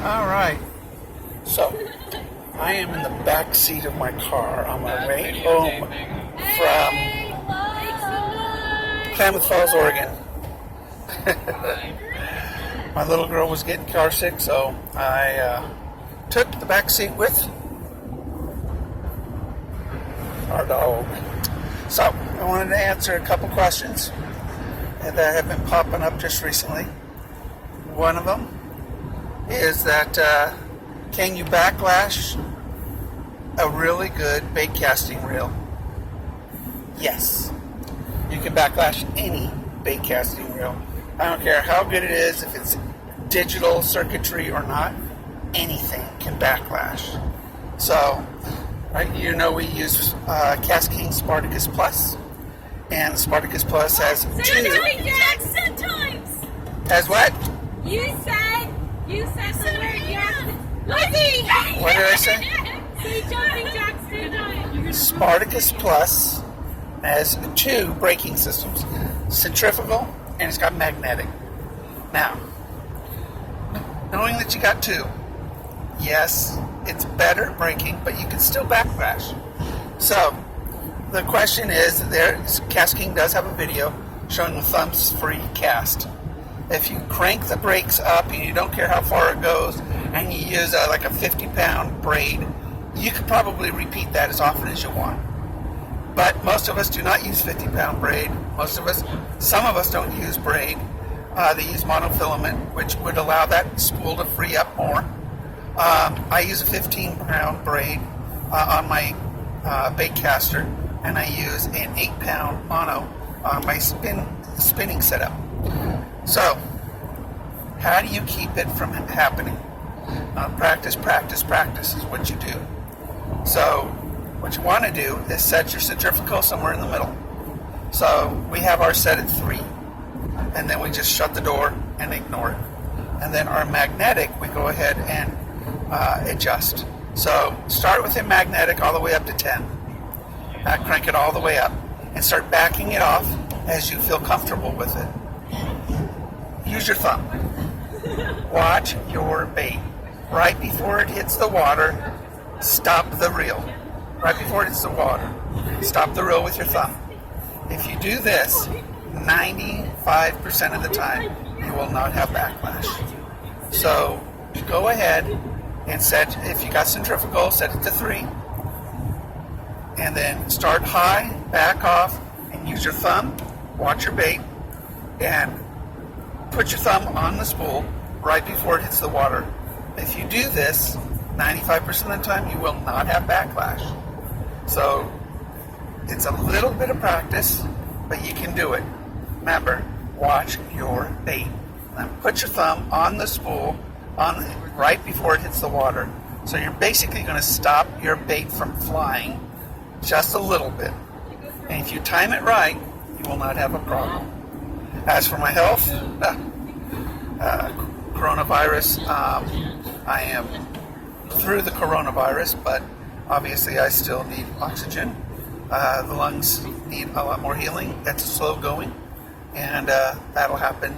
All right. So, I am in the back seat of my car on my way home from Klamath Falls, Oregon. My little girl was getting car sick, so I took the back seat with our dog. So, I wanted to answer a couple questions that have been popping up just recently. One of them is that can you backlash a really good bait casting reel? Yes. You can backlash any bait casting reel. I don't care how good it is, if it's digital circuitry or not, anything can backlash. So, right, you know we use Cast King Spartacus Plus, and Spartacus Plus has two. Sometimes. Has what? You said the word yes. Lizzie! What did I say? Say jumping jacks 3 times. Spartacus Plus has two braking systems, centrifugal and it's got magnetic. Now, knowing that you got two, yes, it's better braking, but you can still backlash. So, the question is, Cast King does have a video showing the thumbs-free cast. If you crank the brakes up and you don't care how far it goes, and you use like a 50-pound braid, you could probably repeat that as often as you want. But most of us do not use 50-pound braid. Some of us don't use braid. They use monofilament, which would allow that spool to free up more. I use a 15-pound braid on my baitcaster, and I use an 8-pound mono on my spinning setup. So, how do you keep it from happening? Practice is what you do. So, what you want to do is set your centrifugal somewhere in the middle. So, we have ours set at 3, and then we just shut the door and ignore it. And then our magnetic, we go ahead and adjust. So, start with a magnetic all the way up to 10. Crank it all the way up, and start backing it off as you feel comfortable with it. Use your thumb. Watch your bait. Right before it hits the water, stop the reel. Right before it hits the water, stop the reel with your thumb. If you do this, 95% of the time, you will not have backlash. So, go ahead and set, if you got centrifugal, set it to 3. And then start high, back off, and use your thumb, watch your bait, and put your thumb on the spool right before it hits the water. If you do this, 95% of the time, you will not have backlash. So, it's a little bit of practice, but you can do it. Remember, watch your bait. Now, put your thumb on the spool right before it hits the water. So you're basically going to stop your bait from flying just a little bit. And if you time it right, you will not have a problem. As for my health, coronavirus, I am through the coronavirus, but obviously I still need oxygen. The lungs need a lot more healing. That's slow going, and that'll happen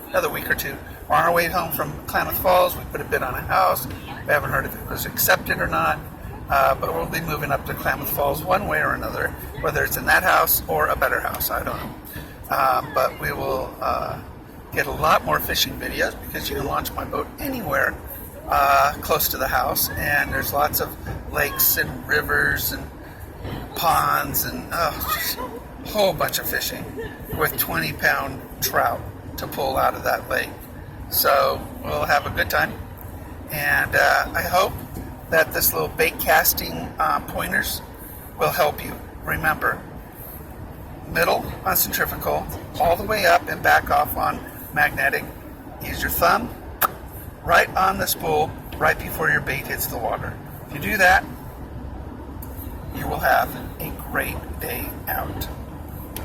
another week or two. We're on our way home from Klamath Falls. We put a bid on a house. We haven't heard if it was accepted or not, but we'll be moving up to Klamath Falls one way or another, whether it's in that house or a better house, I don't know. But we will get a lot more fishing videos because you can launch my boat anywhere close to the house, and there's lots of lakes and rivers and ponds and just a whole bunch of fishing with 20-pound trout to pull out of that lake. So we'll have a good time, and I hope that this little bait casting pointers will help you. Remember, middle on centrifugal, all the way up and back off on magnetic. Use your thumb right on the spool right before your bait hits the water. If you do that, you will have a great day out.